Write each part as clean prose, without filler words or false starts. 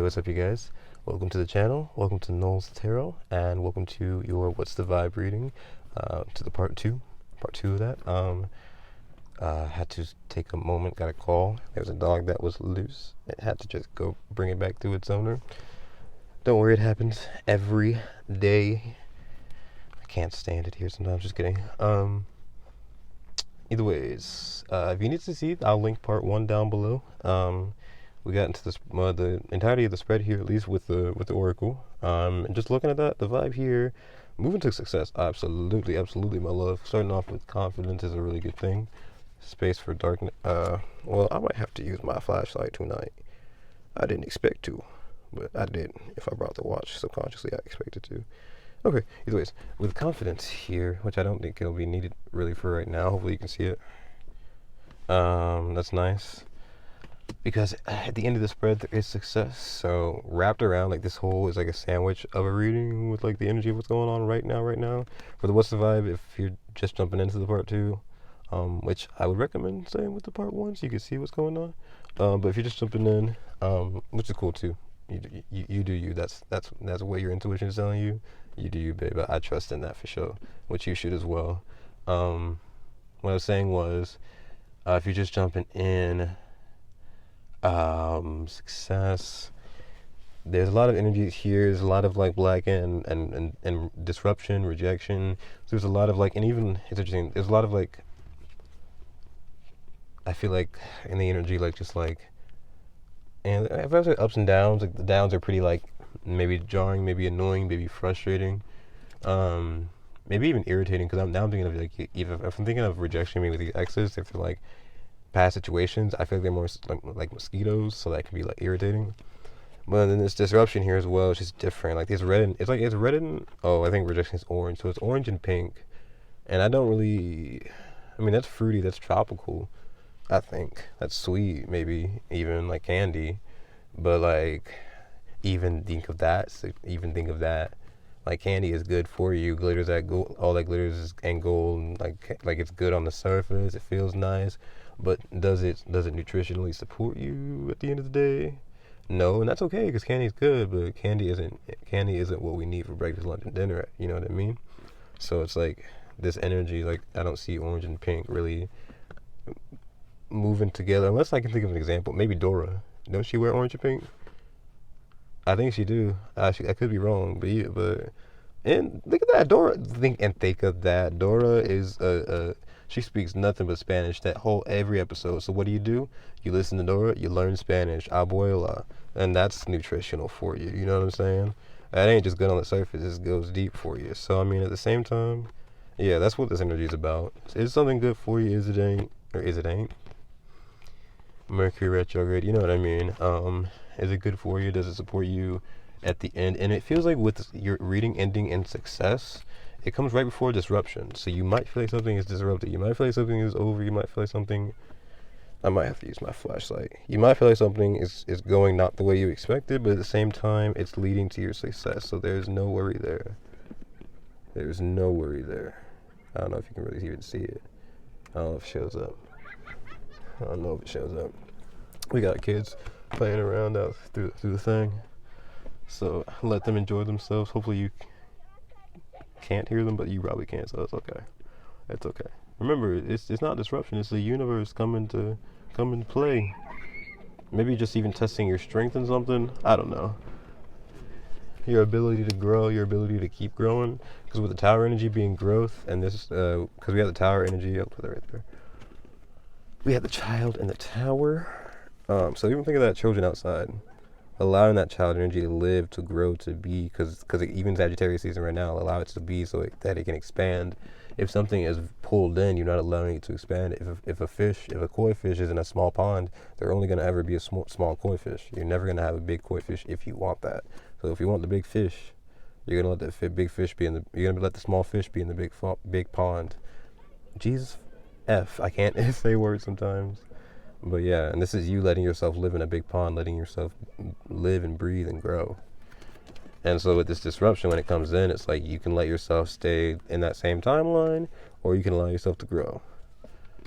what's up, you guys? Welcome to the channel, welcome to Knowles Tarot, and welcome to your What's the Vibe reading, to the part two of that. Had to take a moment, got a call. There was a dog that was loose. It had to just go bring it back to its owner. Don't worry, it happens every day. I can't stand it here sometimes, just kidding. Either ways, if you need to see it, I'll link part one down below. We got into this, the entirety of the spread here, at least with the oracle. And just looking at that, the vibe here, moving to success, absolutely, my love. Starting off with confidence is a really good thing. Space for darkness. Well, I might have to use my flashlight tonight. I didn't expect to, but I did. If I brought the watch, subconsciously I expected to. Okay, either ways, with confidence here, which I don't think it'll be needed really for right now. Hopefully you can see it. That's nice. Because at the end of the spread, there is success. So wrapped around, like, this whole is like a sandwich of a reading with like the energy of what's going on right now. For the What's the Vibe, if you're just jumping into the part two, which I would recommend staying with the part one so you can see what's going on. But if you're just jumping in, which is cool too. You do you. That's what your intuition is telling you. You do you, babe. I trust in that for sure. Which you should as well. What I was saying was, if you're just jumping in, success. There's a lot of energy here. There's a lot of like black and disruption, rejection. So there's a lot of like, and even it's interesting. There's a lot of like, I feel like in the energy, like just like, and if I say ups and downs, like the downs are pretty like maybe jarring, maybe annoying, maybe frustrating, maybe even irritating. Because now I'm thinking of like, if I'm thinking of rejection, maybe with the exes, if they're like past situations, I feel like they're more like mosquitoes, so that can be like irritating. But then this disruption here as well is just different. Like it's red and I think rejection is orange, so it's orange and pink. And I don't really, I mean, that's fruity, that's tropical. I think that's sweet, maybe even like candy. But like, even think of that. Like candy is good for you. Glitters that gold, all that glitters and gold. Like it's good on the surface. It feels nice. But does it nutritionally support you at the end of the day? No, and that's okay because candy's good, but candy isn't what we need for breakfast, lunch, and dinner. You know what I mean? So it's like this energy. Like I don't see orange and pink really moving together unless I can think of an example. Maybe Dora. Don't she wear orange and pink? I think she do. I could be wrong, but yeah, and think of that, Dora. Think of that. Dora is she speaks nothing but Spanish that whole every episode. So what do? You listen to Dora, you learn Spanish, abuela, and that's nutritional for you. You know what I'm saying? That ain't just good on the surface. It goes deep for you. So I mean, at the same time, yeah, that's what this energy is about. Is something good for you? Is it ain't? Or is it ain't? Mercury retrograde. You know what I mean? Is it good for you? Does it support you at the end? And it feels like with your reading ending in success, it comes right before disruption. So you might feel like something is disrupted. You might feel like something is over. You might feel like something, I might have to use my flashlight. You might feel like something is going not the way you expected, but at the same time, it's leading to your success. So there's no worry there. There's no worry there. I don't know if you can really even see it. I don't know if it shows up. I don't know if it shows up. We got kids playing around out through the thing. So let them enjoy themselves. Hopefully you can't hear them, but you probably can, so it's okay. It's okay. Remember, it's not disruption. It's the universe coming to play. Maybe just even testing your strength in something. I don't know. Your ability to grow, your ability to keep growing. Because with the tower energy being growth, and this, because we have the tower energy, I'll put it right there. We have the child in the tower. So even think of that children outside. Allowing that child energy to live, to grow, to be, because even Sagittarius season right now, allow it to be so that it can expand. If something is pulled in, you're not allowing it to expand. If a koi fish is in a small pond, they're only going to ever be a small koi fish. You're never going to have a big koi fish if you want that. So if you want the big fish, you're going to let that big fish be you're going to let the small fish be in the big pond. Jesus F, I can't say words sometimes. But yeah, and this is you letting yourself live in a big pond, letting yourself live and breathe and grow. And so with this disruption, when it comes in, it's like you can let yourself stay in that same timeline, or you can allow yourself to grow.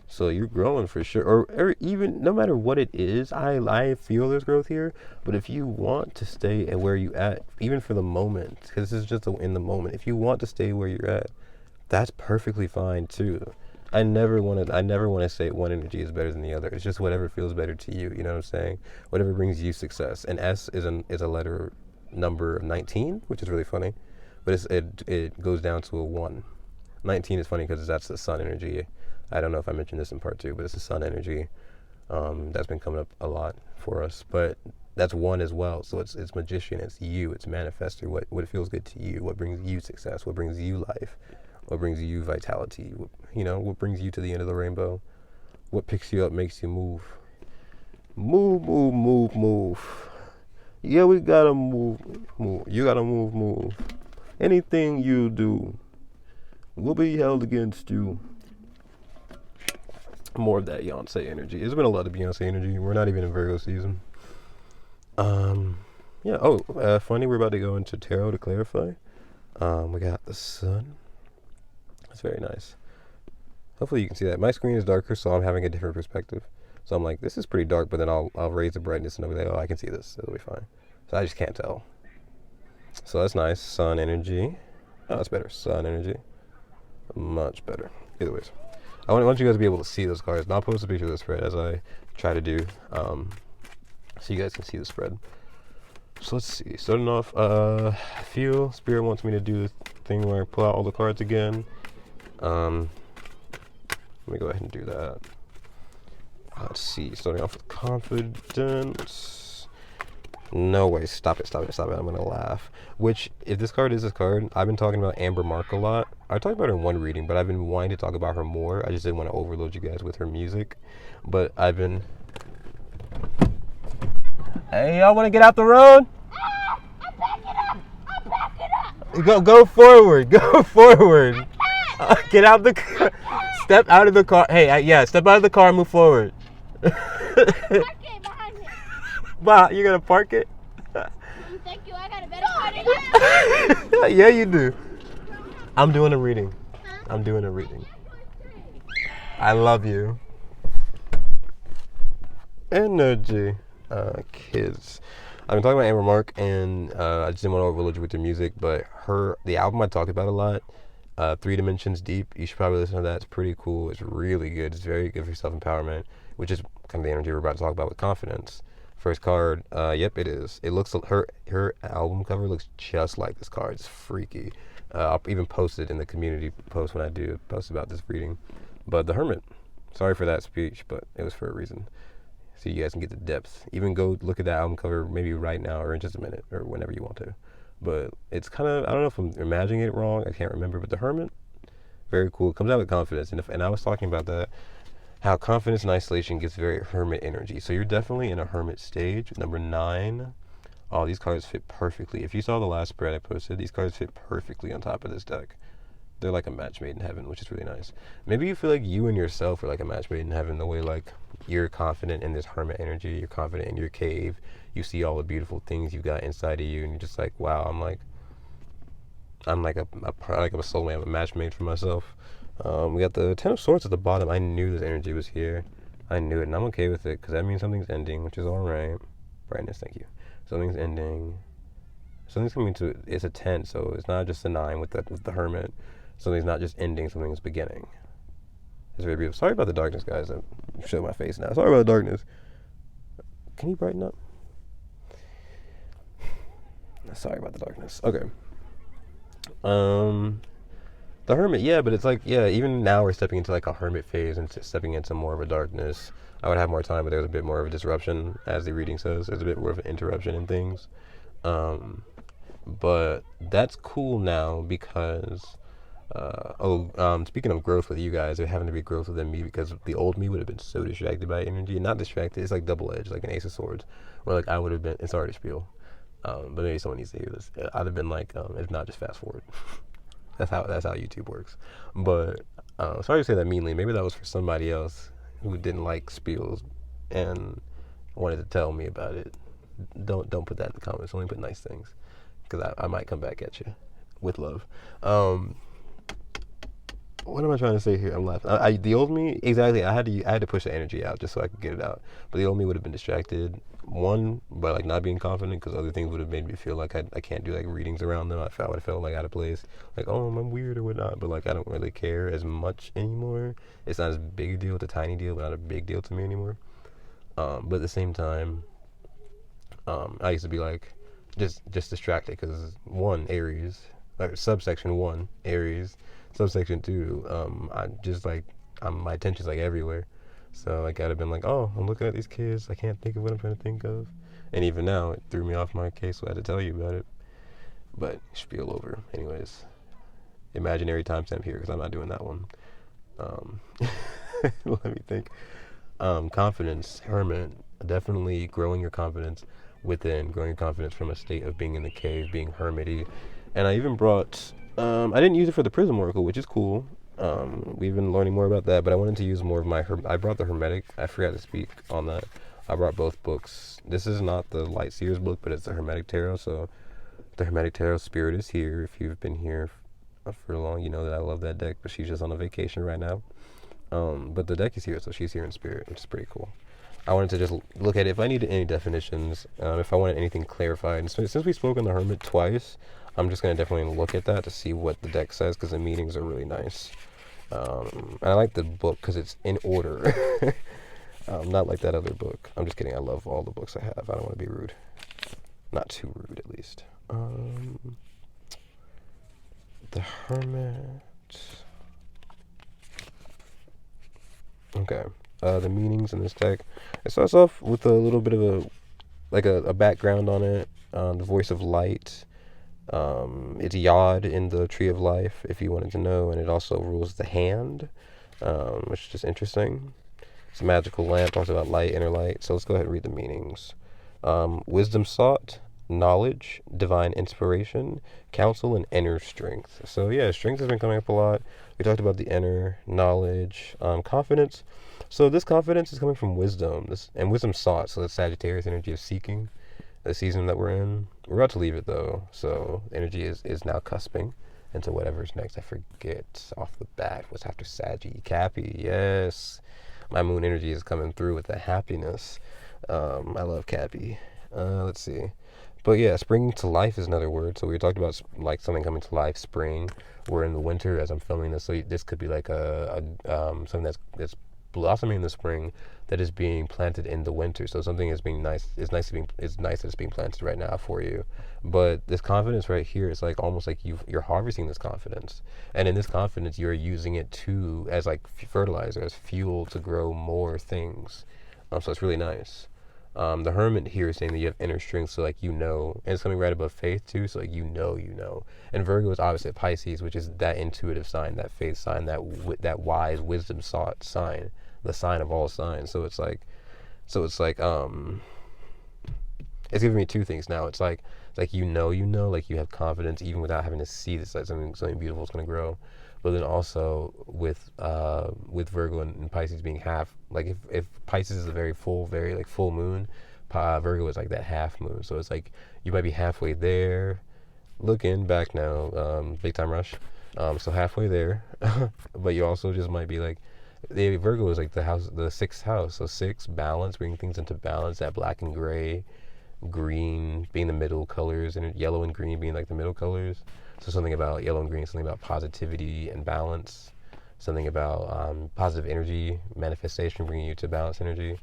So you're growing for sure, or even no matter what it is, I feel there's growth here. But if you want to stay at where you at, even for the moment, because this is just in the moment, if you want to stay where you're at, that's perfectly fine too. I never want to say one energy is better than the other. It's just whatever feels better to you. You know what I'm saying? Whatever brings you success. And S is a letter number of 19, which is really funny, but it goes down to a 1. 19 is funny because that's the sun energy. I don't know if I mentioned this in part 2, but it's the sun energy. That's been coming up a lot for us. But that's 1 as well. So it's magician, it's you, it's manifester, what feels good to you, what brings you success, what brings you life, what brings you vitality, what brings you to the end of the rainbow, what picks you up, makes you move. Move, move, move, move. Yeah, we gotta move, move. You gotta move, move. Anything you do will be held against you. More of that Beyonce energy. There's been a lot of Beyonce energy. We're not even in Virgo season. Yeah. Oh, funny. We're about to go into tarot to clarify. We got the sun. That's very nice. Hopefully you can see that. My screen is darker, so I'm having a different perspective. So I'm like, this is pretty dark, but then I'll raise the brightness and I'll be like, oh, I can see this. It'll be fine. So I just can't tell. So that's nice. Sun energy. Oh, that's better. Sun energy. Much better. Either ways. I want you guys to be able to see those cards. And I'll post a picture of the spread as I try to do, so you guys can see the spread. So let's see. Starting off, I feel Spirit wants me to do the thing where I pull out all the cards again. Let me go ahead and do that. Let's see. Starting off with confidence. No way. Stop it. I'm going to laugh. Which, if this card is this card, I've been talking about Amber Mark a lot. I talked about her in one reading, but I've been wanting to talk about her more. I just didn't want to overload you guys with her music. But I've been... Hey, y'all want to get out the road? I'm backing up. Go forward. Go forward. Get out the car. Step out of the car. Hey, yeah, step out of the car and move forward. Park it behind me. Wow, you're going to park it? Thank you. I got a better car than you. Yeah, you do. I'm doing a reading. I'm doing a reading. I love you. Energy. Kids. I've been talking about Amber Mark, and I just didn't want to overload you with the music, but the album I talked about a lot, 3 Dimensions Deep, you should probably listen to that. It's pretty cool. It's really good. It's very good for self-empowerment, which is kind of the energy we're about to talk about with confidence. First card, yep, it is. It looks, her album cover looks just like this card. It's freaky. I'll even post it in the community post when I do post about this reading. But the Hermit, sorry for that speech, but it was for a reason. So you guys can get the depth. Even go look at that album cover maybe right now or in just a minute or whenever you want to. But it's kind of, I don't know if I'm imagining it wrong. I can't remember. But the Hermit, very cool. It comes out with confidence. And I was talking about that, how confidence and isolation gets very Hermit energy. So you're definitely in a Hermit stage. Number 9. Oh, these cards fit perfectly. If you saw the last spread I posted, these cards fit perfectly on top of this deck. They're like a match made in heaven, which is really nice. Maybe you feel like you and yourself are like a match made in heaven, the way like you're confident in this Hermit energy, you're confident in your cave, you see all the beautiful things you've got inside of you, and you're just like, wow, I'm like a soulmate, I'm a match made for myself. We got the 10 of Swords at the bottom. I knew this energy was here. I knew it, and I'm okay with it, because that means something's ending, which is alright. Brightness, thank you. Something's ending. Something's coming to, it's a 10, so it's not just a 9 with the Hermit. Something's not just ending, something's beginning. It's very beautiful. Sorry about the darkness, guys. I'm showing my face now. Sorry about the darkness. Can you brighten up? Sorry about the darkness. Okay. The Hermit, yeah, but it's like, yeah, even now we're stepping into like a Hermit phase and stepping into more of a darkness. I would have more time, but there's a bit more of a disruption, as the reading says. There's a bit more of an interruption in things. But that's cool now because... speaking of growth with you guys, there having to be growth within me because the old me would have been so distracted by energy. Not distracted, it's like double-edged, like an Ace of Swords. Where like I would have been, it's already spiel. But maybe someone needs to hear this. I'd have been like, if not, just fast forward. that's how YouTube works. But sorry to say that meanly. Maybe that was for somebody else who didn't like spiels and wanted to tell me about it. Don't put that in the comments. Only put nice things, because I might come back at you with love. What am I trying to say here? I'm laughing. The old me, exactly. I had to push the energy out just so I could get it out. But the old me would have been distracted. One, by like not being confident, because other things would have made me feel like I can't do like readings around them. I would have felt like out of place, like oh I'm weird or whatnot. But like I don't really care as much anymore. It's not as big a deal. It's a tiny deal, but not a big deal to me anymore. But at the same time, I used to be like just distracted because one Aries, or subsection one Aries, subsection two. I just like my attention's like everywhere. So like I'd have been like, oh, I'm looking at these kids. I can't think of what I'm trying to think of. And even now, it threw me off my case, so I had to tell you about it. But spiel over. Anyways, imaginary timestamp here because I'm not doing that one. Let me think. Confidence, hermit, definitely growing your confidence within, growing your confidence from a state of being in the cave, being hermity. And I even brought, I didn't use it for the Prism Oracle, which is cool. We've been learning more about that, but I wanted to use more of my, I brought the Hermetic, I forgot to speak on that. I brought both books. This is not the Light Seers book, but it's the Hermetic Tarot, so the Hermetic Tarot Spirit is here. If you've been here for long, you know that I love that deck, but she's just on a vacation right now. But the deck is here, so she's here in spirit, which is pretty cool. I wanted to just look at it if I needed any definitions, if I wanted anything clarified. And so, since we spoke on the Hermit twice, I'm just going to definitely look at that to see what the deck says, because the meanings are really nice. And I like the book because it's in order. Not like that other book. I'm just kidding. I love all the books I have. I don't want to be rude. Not too rude, at least. The Hermit. Okay. The meanings in this deck. It starts off with a little bit of a background on it. The voice of light. It's Yod in the Tree of Life, if you wanted to know, and it also rules the hand, which is just interesting. It's a magical lamp, talks about light, inner light. So let's go ahead and read the meanings. Wisdom sought, knowledge, divine inspiration, counsel, and inner strength. So yeah, strength has been coming up a lot. We talked about the inner knowledge, confidence. So this confidence is coming from wisdom, and wisdom sought. So the Sagittarius energy of seeking, the season that we're in. We're about to leave it though, so energy is now cusping into whatever's next. I forget off the bat what's after Saggy. Cappy, yes. My moon energy is coming through with the happiness. I love Cappy. Let's see. But yeah, spring to life is another word. So we talked about like something coming to life, spring. We're in the winter as I'm filming this, so this could be like something that's blossoming in the spring that is being planted in the winter. So something is being nice. It's nice that it's being planted right now for you. But this confidence right here is like almost like you're harvesting this confidence, and in this confidence you're using it as like fertilizer, as fuel to grow more things. So it's really nice. The Hermit here is saying that you have inner strength, so like and it's coming right above faith too, so like you know. And Virgo is obviously Pisces, which is that intuitive sign, that faith sign, that wise wisdom sought sign, the sign of all signs. So it's like it's giving me two things now. It's like like you have confidence even without having to see this, like something beautiful is going to grow. But then also with Virgo and Pisces being half, like if Pisces is a very full moon, Virgo is like that half moon. So it's like you might be halfway there, looking back now, big time rush. So halfway there, but you also just might be like, Virgo is like the sixth house. So six, balance, bringing things into balance. That black and gray, green being the middle colors, and yellow and green being like the middle colors. So something about yellow and green, something about positivity and balance, something about positive energy, manifestation, bringing you to balanced energy.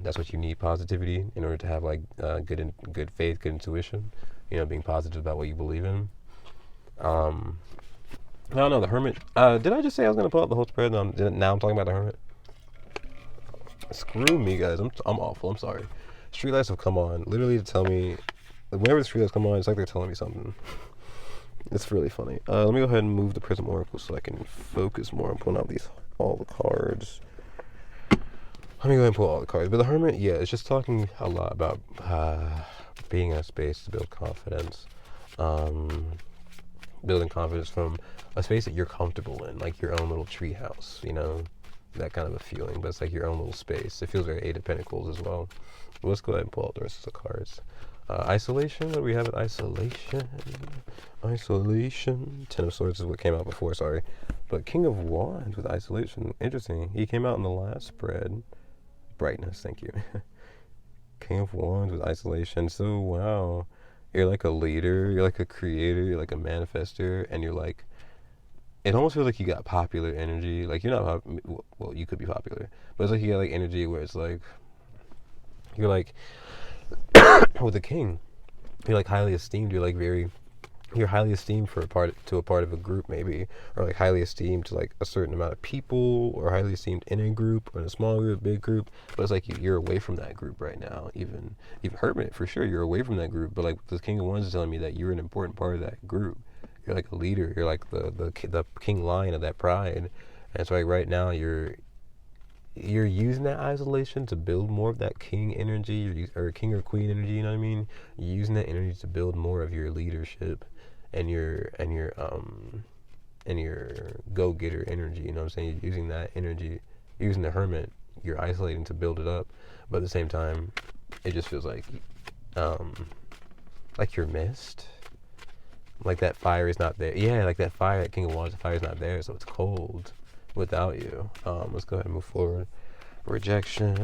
That's what you need, positivity, in order to have like good faith, good intuition, being positive about what you believe in. I don't know, the Hermit. Did I just say I was going to pull out the whole spread? Now I'm talking about the Hermit. Screw me, guys. I'm awful. I'm sorry. Streetlights have come on, literally to tell me, whenever the streetlights come on, it's like they're telling me something. It's really funny. Let me go ahead and move the Prism Oracle so I can focus more. I'm pulling out all the cards. Let me go ahead and pull all the cards. But the Hermit, yeah, it's just talking a lot about being in a space to build confidence. Building confidence from a space that you're comfortable in, like your own little tree house, that kind of a feeling, but it's like your own little space. It feels very Eight of Pentacles as well. Let's go ahead and pull out the rest of the cards. Isolation. What do we have at isolation? Isolation. Ten of Swords is what came out before, sorry. But King of Wands with isolation. Interesting. He came out in the last spread. Brightness, thank you. King of Wands with isolation. So, wow. You're like a leader. You're like a creator. You're like a manifester. And you're like, it almost feels like you got popular energy. Like, you're not, well, you could be popular. But it's like you got like energy where it's like, you're like, with a king, you're like highly esteemed. You're highly esteemed for a part of a group, maybe, or like highly esteemed to like a certain amount of people, or highly esteemed in a group, or in a small group, big group. But it's like you're away from that group right now. Even Hermit, for sure, you're away from that group. But like the King of Wands is telling me that you're an important part of that group. You're like a leader. You're like the king lion of that pride. And so like right now you're using that isolation to build more of that king energy, or king or queen energy, you know what I mean? You're using that energy to build more of your leadership and your go-getter energy, you know what I'm saying? You're using that energy, using the Hermit, you're isolating to build it up, but at the same time, it just feels like you're missed. Like that fire is not there. Yeah, like that fire at King of Wands, the fire is not there, so it's cold without you. Let's go ahead and move forward. Rejection.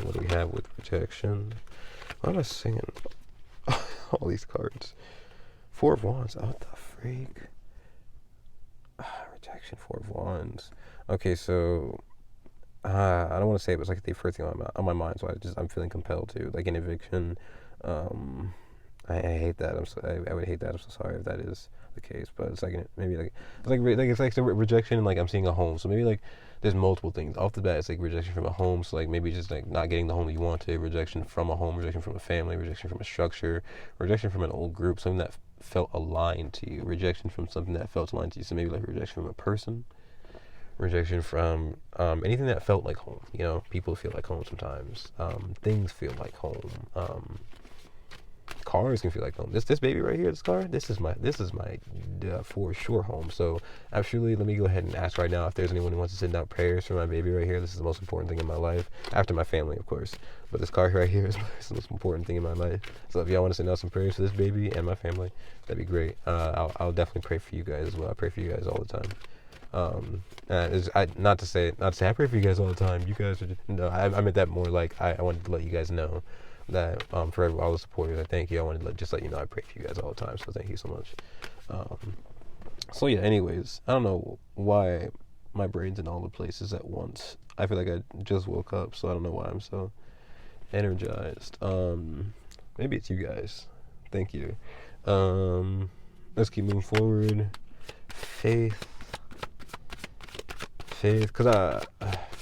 What do we have with rejection? Why am I singing all these cards? Four of Wands. Oh, what the freak? Rejection. Four of Wands. Okay, so I don't want to say it was like the first thing on my mind, so I'm feeling compelled to, like an eviction. I hate that. I would hate that. I'm so sorry if that is the case. But it's like maybe like it's like rejection. And like I'm seeing a home. So maybe like there's multiple things off the bat. It's like rejection from a home. So like maybe just like not getting the home that you wanted. Rejection from a home. Rejection from a family. Rejection from a structure. Rejection from an old group. Something that felt aligned to you. Rejection from something that felt aligned to you. So maybe like rejection from a person. Rejection from anything that felt like home. You know, people feel like home sometimes. Things feel like home. Cars can feel like home. This baby right here, this car, this is my for sure home. So actually, let me go ahead and ask right now if there's anyone who wants to send out prayers for my baby right here. This is the most important thing in my life, after my family, of course. But this car right here is the most important thing in my life. So if y'all want to send out some prayers for this baby and my family, that'd be great. I'll definitely pray for you guys as well. I pray for you guys all the time. Not to say I pray for you guys all the time. You guys are just, no, I meant that more like I wanted to let you guys know that for all the supporters, I thank you. I wanted to just let you know I pray for you guys all the time, so thank you so much. So yeah, anyways, I don't know why my brain's in all the places at once. I feel like I just woke up, so I don't know why I'm so energized. Maybe it's you guys. Thank you. Let's keep moving forward. Faith, because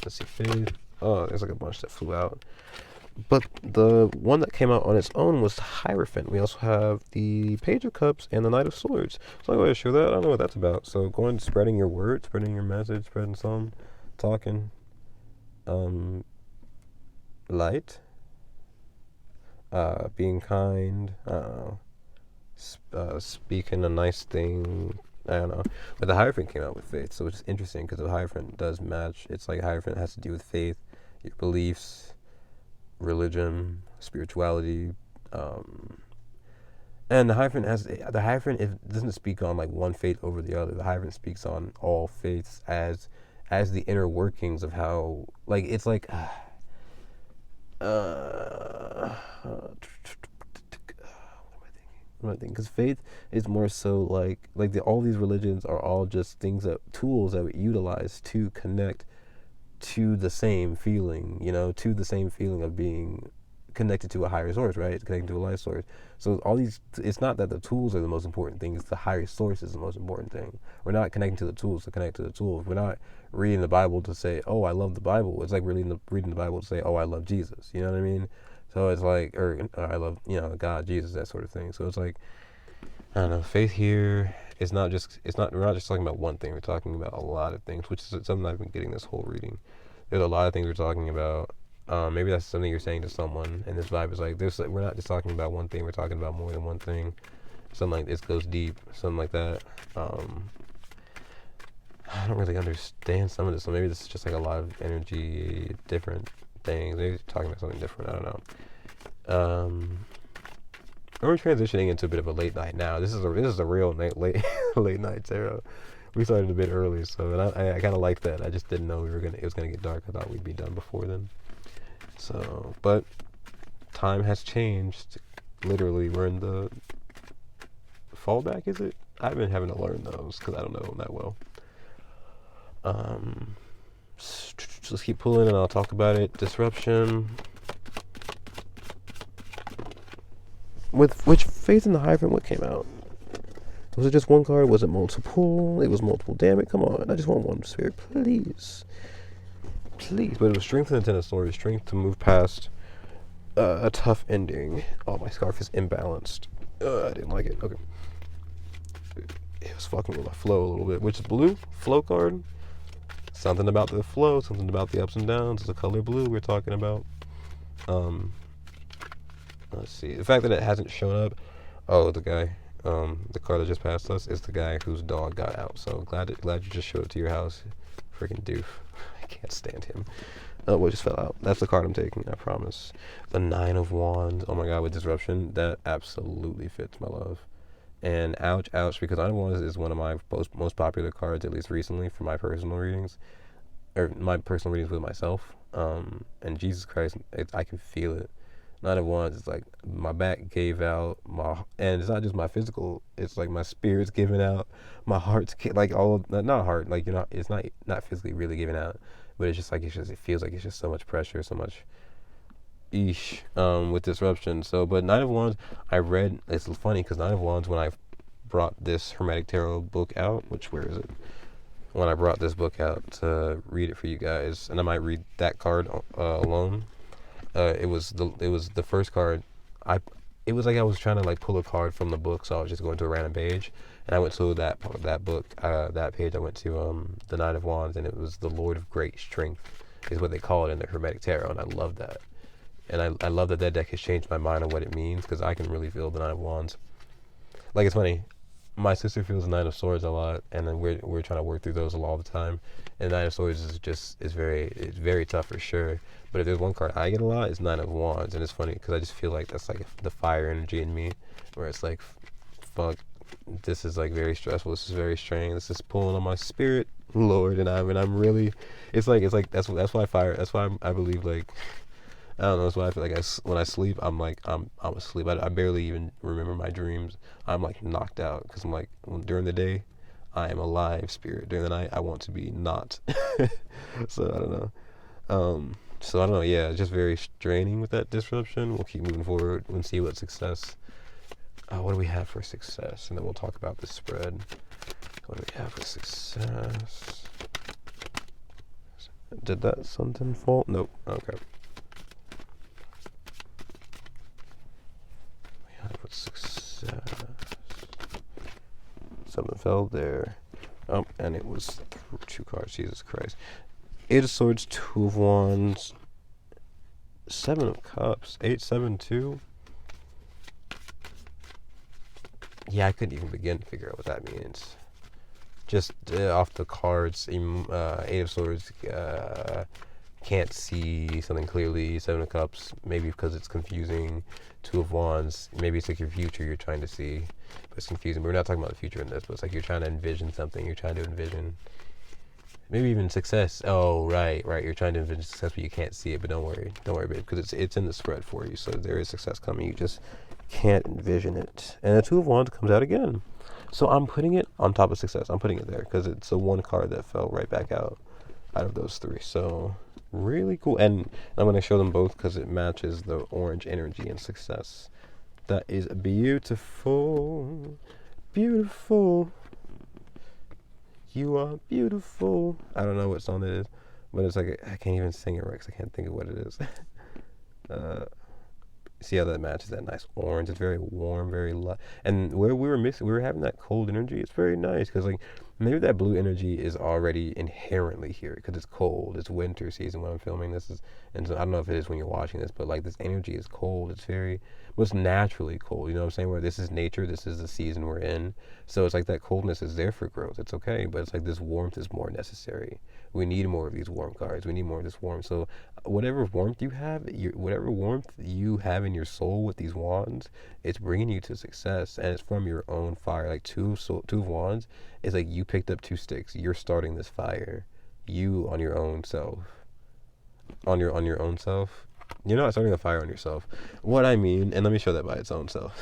let's see, faith. Oh, there's like a bunch that flew out. But the one that came out on its own was Hierophant. We also have the Page of Cups and the Knight of Swords. So I'm going to show that. I don't know what that's about. So going, spreading your word, spreading your message, spreading some, talking, light, being kind, speaking a nice thing. I don't know. But the Hierophant came out with faith, so it's interesting because the Hierophant does match. It's like Hierophant has to do with faith, your beliefs, religion, spirituality, and the Hierophant it doesn't speak on like one faith over the other. The Hierophant speaks on all faiths as the inner workings of how, like, it's like what am I thinking? Because faith is more so like all these religions are all just tools that we utilize to connect to the same feeling, to the same feeling of being connected to a higher source, right? It's connecting to a life source. So all these, it's not that the tools are the most important thing, it's the higher source is the most important thing. We're not connecting to the tools to connect to the tools. We're not reading the Bible to say, oh, I love the Bible. It's like reading the Bible to say, oh, I love Jesus. You know what I mean? So it's like, or I love, God, Jesus, that sort of thing. So it's like, I don't know, faith here is we're not just talking about one thing, we're talking about a lot of things, which is something I've been getting this whole reading. There's a lot of things we're talking about. Maybe that's something you're saying to someone, and this vibe is like, we're not just talking about one thing, we're talking about more than one thing. Something like this goes deep, something like that. I don't really understand some of this, so maybe this is just like a lot of energy, different things. Maybe talking about something different. I don't know. We're transitioning into a bit of a late night now. This is a real late late night tarot. We started a bit early, so and I kind of like that. I just didn't know it was gonna get dark. I thought we'd be done before then. So, but time has changed. Literally, we're in the fallback. Is it? I've been having to learn those because I don't know them that well. Let's keep pulling, and I'll talk about it. Disruption. With which Faith in the Hierophant, what came out? Was it just one card? Was it multiple? It was multiple. Damn it, come on. I just want one spirit, please. Please. But it was strength in the Ten of Swords. Strength to move past a tough ending. Oh, my scarf is imbalanced. I didn't like it. Okay. It was fucking with my flow a little bit. Which is blue? Flow card. Something about the flow. Something about the ups and downs. It's the color blue we're talking about. Let's see. The fact that it hasn't shown up. Oh, the guy. The car that just passed us is the guy whose dog got out. So glad you just showed up to your house. Freaking doof. I can't stand him. Oh, it just fell out. That's the card I'm taking, I promise. The Nine of Wands. Oh my god, with Disruption, that absolutely fits my love. And ouch, because Nine of Wands is one of my most popular cards, at least recently, for my personal readings. Or my personal readings with myself. And Jesus Christ, I can feel it. Nine of Wands is like my back gave out, and it's not just my physical. It's like my spirit's giving out, my heart's like not heart, like it's not physically really giving out, but it's just like it feels like it's just so much pressure, so much, with Disruption. So, but Nine of Wands, I read. It's funny because Nine of Wands, when I brought this Hermetic Tarot book out, where is it? When I brought this book out to read it for you guys, and I might read that card alone. It was the first card. It was like I was trying to like pull a card from the book, so I was just going to a random page, and I went to that book, that page. I went to the Nine of Wands, and it was the Lord of Great Strength, is what they call it in the Hermetic Tarot, and I love that. And I love that deck has changed my mind on what it means, because I can really feel the Nine of Wands. Like, it's funny. My sister feels the Nine of Swords a lot, and then we're trying to work through those all the time. And Nine of Swords is very tough for sure. But if there's one card I get a lot, it's Nine of Wands, and it's funny because I just feel like that's like the fire energy in me, where it's like, fuck, this is like very stressful. This is very straining. This is pulling on my spirit, Lord, and I'm really, it's like that's why I believe, like, I don't know. That's why I feel like when I sleep, I'm asleep. I barely even remember my dreams. I'm like knocked out because I'm like, during the day, I am alive spirit. During the night, I want to be not. So I don't know. So I don't know. Yeah, just very straining with that Disruption. We'll keep moving forward and see what success. What do we have for success? And then we'll talk about the spread. What do we have for success? Did that something fall? Nope. Okay. With success, something fell there. And it was 2 cards. Jesus Christ. 8 of Swords, 2 of Wands, 7 of Cups, 8, 7, 2. Yeah, I couldn't even begin to figure out what that means. Just off the cards, 8 of Swords, can't see something clearly. 7 of Cups, maybe because it's confusing. 2 of Wands, maybe it's like your future you're trying to see, but it's confusing. But we're not talking about the future in this, but it's like you're trying to envision something. You're trying to envision maybe even success. Oh, right. You're trying to envision success, but you can't see it. But don't worry, babe, because it's in the spread for you. So there is success coming. You just can't envision it. And the 2 of Wands comes out again. So I'm putting it on top of success. I'm putting it there because it's the one card that fell right back out of those 3. So really cool. And I'm going to show them both because it matches the orange energy and success. That is beautiful. Beautiful. You are beautiful. I don't know what song it is, but it's like, I can't even sing it right because I can't think of what it is. See how that matches that nice orange? It's very warm, very light. And where we were having that cold energy, it's very nice because like maybe that blue energy is already inherently here because it's cold. It's winter season when I'm filming this. And so I don't know if it is when you're watching this, but like this energy is cold. It's very, well, it's naturally cold. You know what I'm saying? Where this is nature, this is the season we're in. So it's like that coldness is there for growth. It's okay, but it's like this warmth is more necessary. We need more of these warm cards. We need more of this warmth. So whatever warmth you have, whatever warmth you have in your soul with these wands, it's bringing you to success, and it's from your own fire. Like two of wands, it's like you picked up two sticks. You're starting this fire. You on your own self. On your own self. You're not starting a fire on yourself. What I mean, and let me show that by its own self.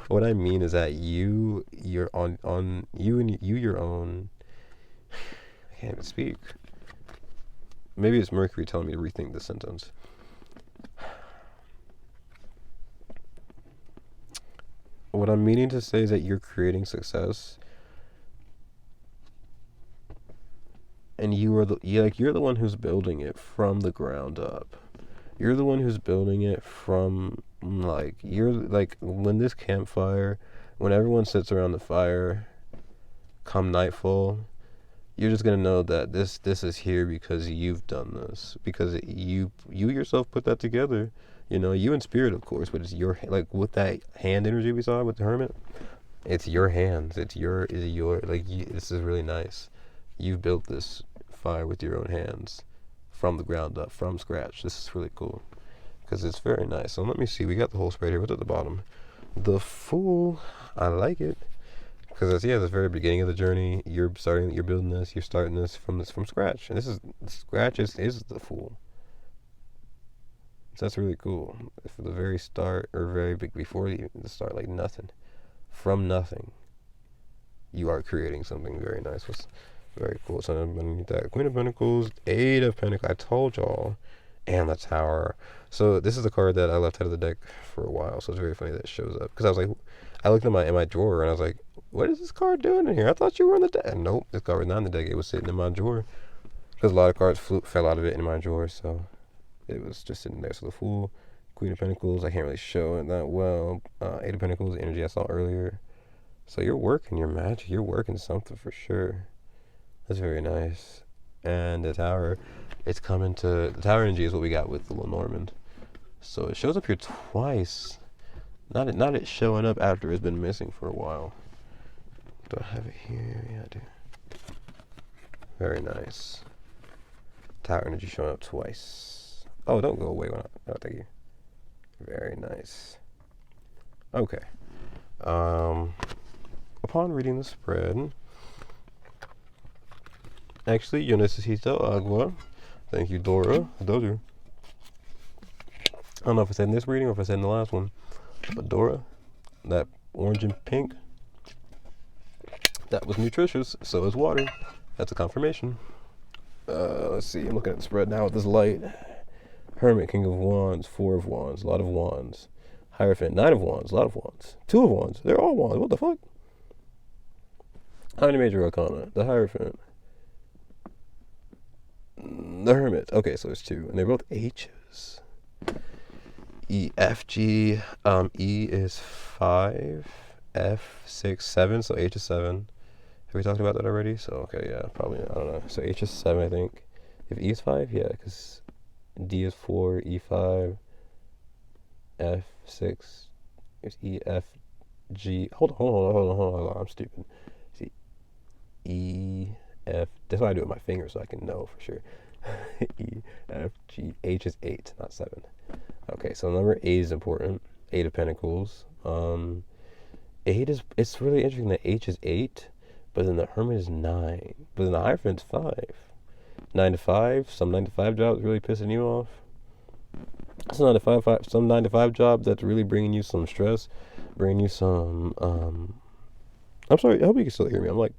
What I mean is that you're on you and you your own. I can't even speak. Maybe it's Mercury telling me to rethink this sentence. What I'm meaning to say is that you're creating success, and you're the one who's building it from the ground up. You're the one who's building it from, like, you're like, when this campfire, when everyone sits around the fire, come nightfall, you're just gonna know that this is here because you've done this, because you yourself put that together. You know, you in spirit, of course, but it's your, like, with that hand energy we saw with the hermit, it's your hands. It's your like, this is really nice. You've built this fire with your own hands, from the ground up, from scratch. This is really cool because it's very nice. So let me see. We got the whole spread here. What's at the bottom? The Fool. I like it. Because that's, the very beginning of the journey. You're building this, you're starting this from scratch. And scratch is the Fool. So that's really cool. For the very start, or very big, before the start, like nothing. From nothing, you are creating something very nice. It's very cool. So underneath that, Queen of Pentacles, Eight of Pentacles, I told y'all, and the Tower. So this is the card that I left out of the deck for a while, so it's very funny that it shows up. Because I was like, I looked in my drawer, and I was like, what is this card doing in here? I thought you were in the deck. And nope, this card was not in the deck. It was sitting in my drawer. Because a lot of cards fell out of it in my drawer, so it was just sitting there. So the Fool, Queen of Pentacles, I can't really show it that well. Eight of Pentacles, the energy I saw earlier. So you're working your magic. You're working something for sure. That's very nice. And the Tower, it's coming to, the Tower energy is what we got with the Lenormand. So it shows up here twice. Not it showing up after it's been missing for a while. Do I have it here? Yeah, I do. Very nice. Tower energy showing up twice. Oh, don't go away. Oh, thank you. Very nice. Okay. Upon reading the spread, actually, yo necesito agua. Thank you, Dora. Dodu. I don't know if I said in this reading or if I said in the last one, but Dora, that orange and pink, that was nutritious. So is water. That's a confirmation. Let's see. I'm looking at the spread now with this light. Hermit, King of Wands, Four of Wands, a lot of Wands. Hierophant, Nine of Wands, a lot of Wands. Two of Wands, they're all Wands. What the fuck? How many major arcana? The Hierophant. The Hermit. Okay, so there's two, and they're both H's. E, F, G. E is 5, F 6, 7. So H is 7. Have we talked about that already? So okay, yeah, probably. I don't know. So H is 7, I think. If E is 5, yeah, because D is 4, E 5, F 6. There's E, F, G. Hold on. I'm stupid. See, E, F. That's why I do it with my fingers so I can know for sure. E, F, G. H is 8, not 7. Okay, so number 8 is important. 8 of Pentacles. 8 is, it's really interesting that H is 8, but then the Hermit is 9. But then the Hierophant's 5. 9 to 5. Some 9 to 5 jobs really pissing you off. Some 9 to 5 job that's really bringing you some stress, bringing you some. I'm sorry. I hope you can still hear me. I'm like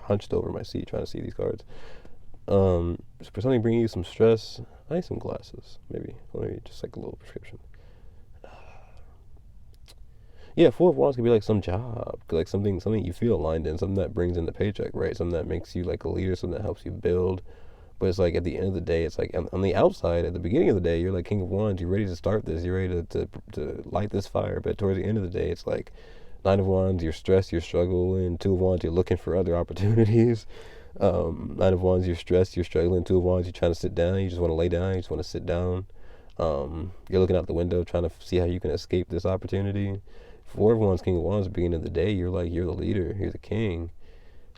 hunched over my seat trying to see these cards. For something bringing you some stress, I need some glasses. Maybe just like a little prescription. Yeah, Four of Wands could be like some job, like something you feel aligned in, something that brings in the paycheck, right? Something that makes you like a leader, something that helps you build. But it's like at the end of the day, it's like on the outside, at the beginning of the day, you're like King of Wands, you're ready to start this, you're ready to light this fire. But towards the end of the day, it's like Nine of Wands, you're stressed, you're struggling. Two of Wands, you're looking for other opportunities. Nine of Wands, you're stressed, you're struggling. Two of Wands, you're trying to sit down, you just want to lay down, you just want to sit down. You're looking out the window trying to see how you can escape this opportunity. Four of Wands, King of Wands, beginning of the day, you're the leader, you're the king.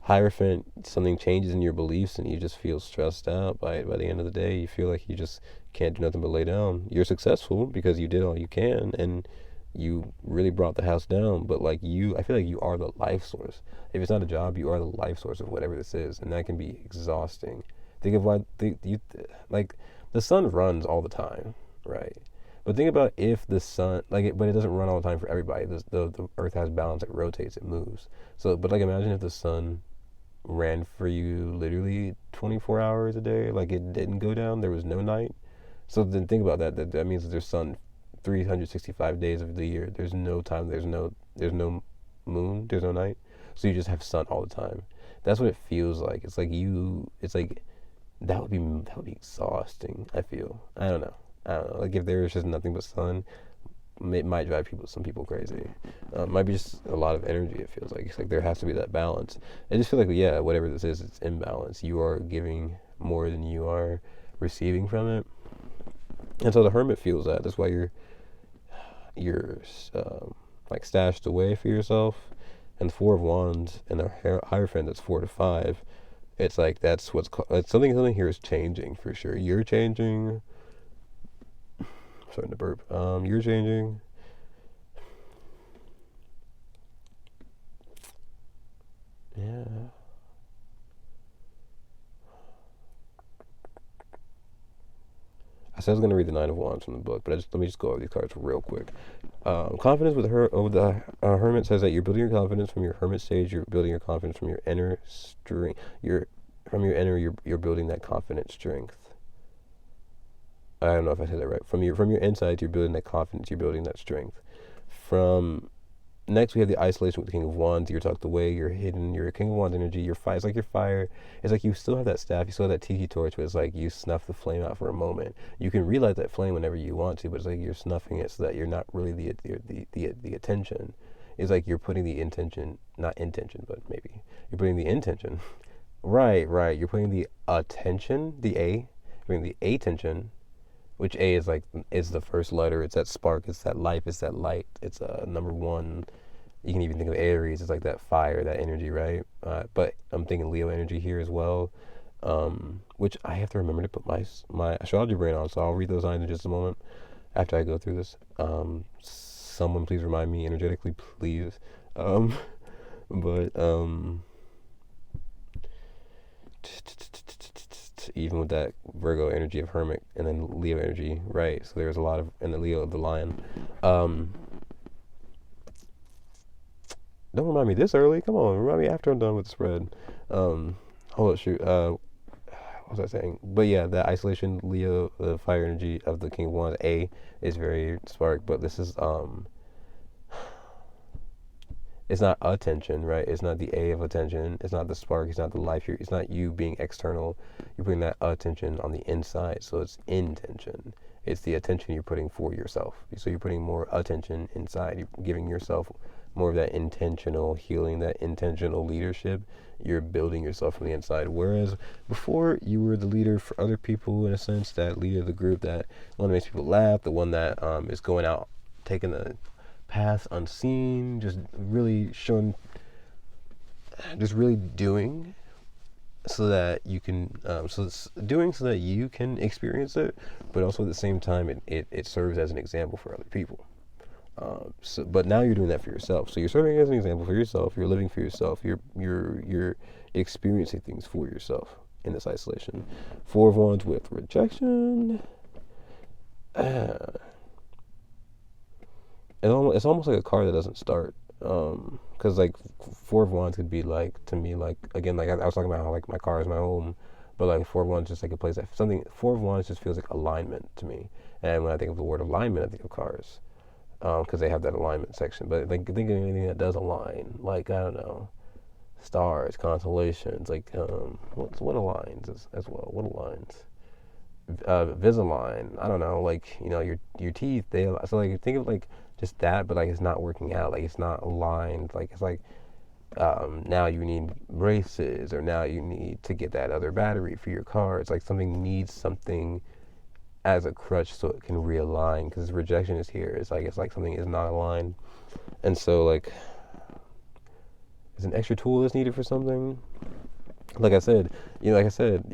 Hierophant, something changes in your beliefs and you just feel stressed out by the end of the day. You feel like you just can't do nothing but lay down. You're successful because you did all you can and you really brought the house down, but I feel like you are the life source. If it's not a job, you are the life source of whatever this is, and that can be exhausting. Think of like the sun runs all the time, right? But think about if the sun, but it doesn't run all the time for everybody. The earth has balance, it rotates, it moves. So, but imagine if the sun ran for you literally 24 hours a day, it didn't go down, there was no night. So then think about that means that there's sun 365 days of the year. There's no time, there's no moon, there's no night. So you just have sun all the time. That's what it feels like. It's like that would be exhausting, I feel. I don't know. If there was just nothing but sun, it might drive some people crazy. Might be just a lot of energy. It feels like it's like there has to be that balance. I just feel like whatever this is, it's imbalance. You are giving more than you are receiving from it, and so the Hermit feels that. That's why you're stashed away for yourself. And the Four of Wands and the Hierophant, that's 4 to 5. It's like that's something here is changing for sure. You're changing. Starting to burp. You're changing. Yeah. I said I was going to read the Nine of Wands from the book, but let me just go over these cards real quick. Confidence with the Hermit says that you're building your confidence from your Hermit stage. You're building your confidence from your inner strength. You're building that confident strength. I don't know if I said that right. From your inside, you're building that confidence. You're building that strength. Next, we have the isolation with the King of Wands. You're tucked away. You're hidden. You're a King of Wands energy. You're fire. It's like your fire. It's like you still have that staff. You still have that tiki torch, but it's like you snuff the flame out for a moment. You can relight that flame whenever you want to, but it's like you're snuffing it so that you're not really the attention. It's like you're putting the intention, not intention, but maybe you're putting the intention. Right. You're putting the attention, you're putting the attention. Which A is the first letter. It's that spark. It's that life. It's that light. It's number one. You can even think of Aries. It's like that fire, that energy, right? But I'm thinking Leo energy here as well, which I have to remember to put my astrology brain on. So I'll read those signs in just a moment after I go through this. Someone please remind me energetically, please. But even with that Virgo energy of Hermit and then Leo energy, right? So there's a lot of, and the Leo of the Lion. Don't remind me this early. Come on, remind me after I'm done with the spread. Hold on, shoot. What was I saying? But yeah, that isolation, Leo, the fire energy of the King of Wands, A is very spark, but this is it's not attention, right? It's not the A of attention. It's not the spark. It's not the life. It's not you being external. You're putting that attention on the inside. So it's intention. It's the attention you're putting for yourself. So you're putting more attention inside. You're giving yourself more of that intentional healing, that intentional leadership. You're building yourself from the inside. Whereas before, you were the leader for other people, in a sense, that leader of the group, that one that makes people laugh, the one that is going out, taking the path unseen, just really showing, just really doing so that you can doing so that you can experience it, but also at the same time it serves as an example for other people. But now you're doing that for yourself, so you're serving as an example for yourself, you're living for yourself, you're experiencing things for yourself in this isolation. Four of Wands with rejection. It's almost like a car that doesn't start, because Four of Wands could be to me again, I was talking about how my car is my home, but Four of Wands just a place that something. Four of Wands just feels like alignment to me, and when I think of the word alignment, I think of cars, because they have that alignment section. But think of anything that does align, I don't know, stars, constellations, what aligns as well? What aligns? Visalign. I don't know, your teeth. Think of just that, but like it's not working out. Like it's not aligned. Like it's like now you need braces, or now you need to get that other battery for your car. It's like something needs something as a crutch so it can realign, because rejection is here. It's like something is not aligned, and so like is an extra tool that's needed for something. Like I said, you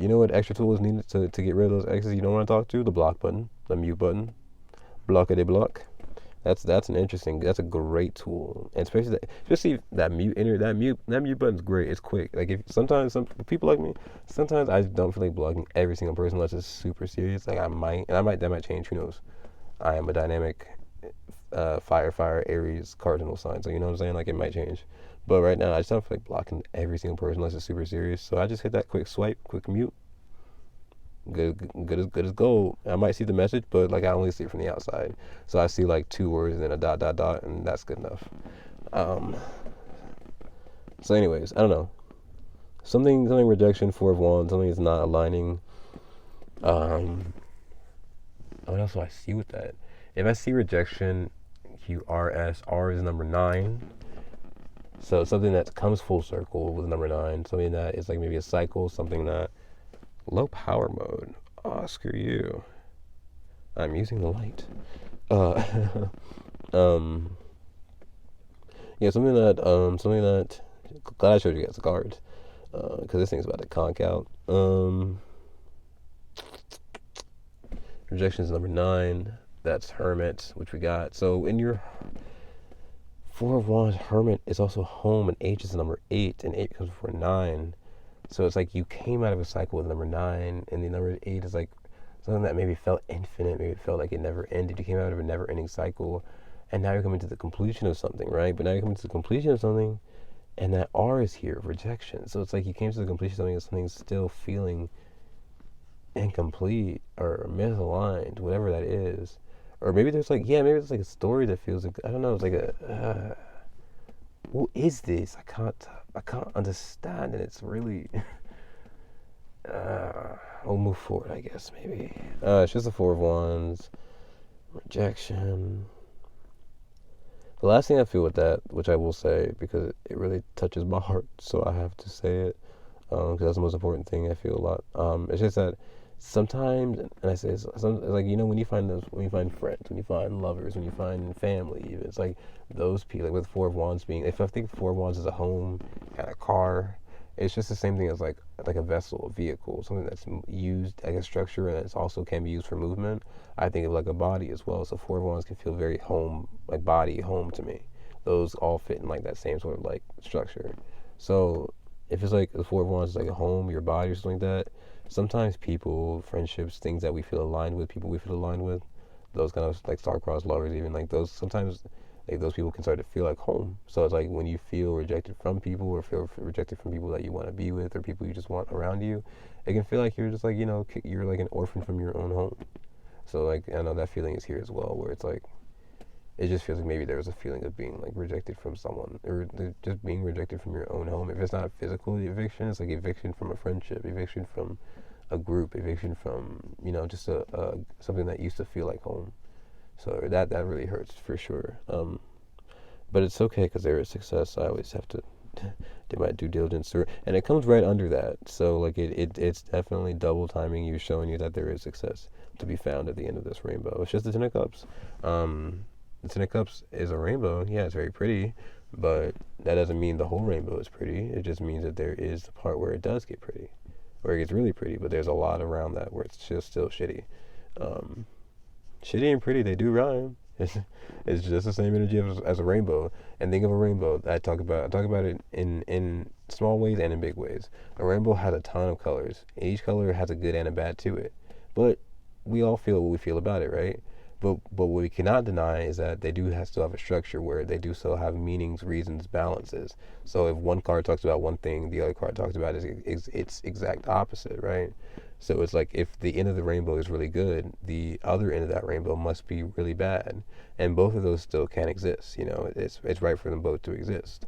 know what extra tool is needed to get rid of those exes you don't want to talk to? The block button, the mute button, blockity block. That's a great tool, and especially that mute button's great. It's quick. Like if sometimes some people like me, sometimes I don't feel like blocking every single person unless it's super serious. Like that might change. Who knows? I am a dynamic fire Aries cardinal sign, so you know what I'm saying. Like it might change, but right now I just don't feel like blocking every single person unless it's super serious. So I just hit that quick swipe, quick mute. Good as gold. I might see the message, but like I only see it from the outside. So I see like 2 words and then a dot, and that's good enough. So anyways, I don't know. Something rejection, 4 of Wands, something is not aligning. What else do I see with that? If I see rejection, QRS, R is number 9. So something that comes full circle with number 9, something that is like maybe a cycle, something that low power mode. Oh, screw you. I'm using the light. Yeah, something that. Glad I showed you guys the cards, because this thing's about to conk out. Rejection is number 9. That's Hermit, which we got. So in your 4 of Wands, Hermit is also home, and H is number 8, and 8 comes before 9. So it's like you came out of a cycle with number 9, and the number 8 is like something that maybe felt infinite, maybe it felt like it never ended. You came out of a never-ending cycle, and now you're coming to the completion of something, right? But now you're coming to the completion of something, and that R is here, rejection. So it's like you came to the completion of something, and something's still feeling incomplete or misaligned, whatever that is. Or maybe there's like, maybe it's like a story that feels like, I don't know, it's like what is this? I can't understand, and it's really. We'll move forward, I guess. Maybe. It's just the 4 of Wands, rejection. The last thing I feel with that, which I will say because it really touches my heart, so I have to say it, because that's the most important thing I feel a lot. It's just that sometimes, and I say it's like, you know, when you find friends, when you find lovers, when you find family, even, it's like those people, like with 4 of Wands being, if I think 4 of Wands is a home and a car, it's just the same thing as like a vessel, a vehicle, something that's used like a structure, and it also can be used for movement. I think of like a body as well. So 4 of Wands can feel very home, like body, home to me. Those all fit in like that same sort of like structure. So if it's like the 4 of Wands is like a home, your body or something like that, sometimes people, friendships, things that we feel aligned with, people we feel aligned with, those kind of like star-crossed lovers, even like those, sometimes like those people can start to feel like home. So it's like when you feel rejected from people, or feel rejected from people that you want to be with, or people you just want around you, it can feel like you're just like, you know, you're like an orphan from your own home. So like I know that feeling is here as well, where it's like it just feels like maybe there was a feeling of being like rejected from someone, or just being rejected from your own home. If it's not physical eviction, it's like eviction from a friendship, eviction from a group, eviction from, you know, just a something that used to feel like home. So that really hurts for sure. But it's okay because there is success. I always have to do my due diligence, and it comes right under that. So like it's definitely double timing you, showing you that there is success to be found at the end of this rainbow. It's just the 10 of Cups. The 10 of Cups is a rainbow. Yeah, it's very pretty, but that doesn't mean the whole rainbow is pretty. It just means that there is the part where it does get pretty, where it gets really pretty, but there's a lot around that where it's just still shitty. Shitty and pretty, they do rhyme. It's just the same energy as a rainbow. And think of a rainbow. I talk about it in small ways and in big ways. A rainbow has a ton of colors. Each color has a good and a bad to it. But we all feel what we feel about it, right? But what we cannot deny is that they do still have a structure where they do still have meanings, reasons, balances. So if one card talks about one thing, the other card talks about its exact opposite, right? So it's like if the end of the rainbow is really good, the other end of that rainbow must be really bad, and both of those still can exist. You know, it's right for them both to exist.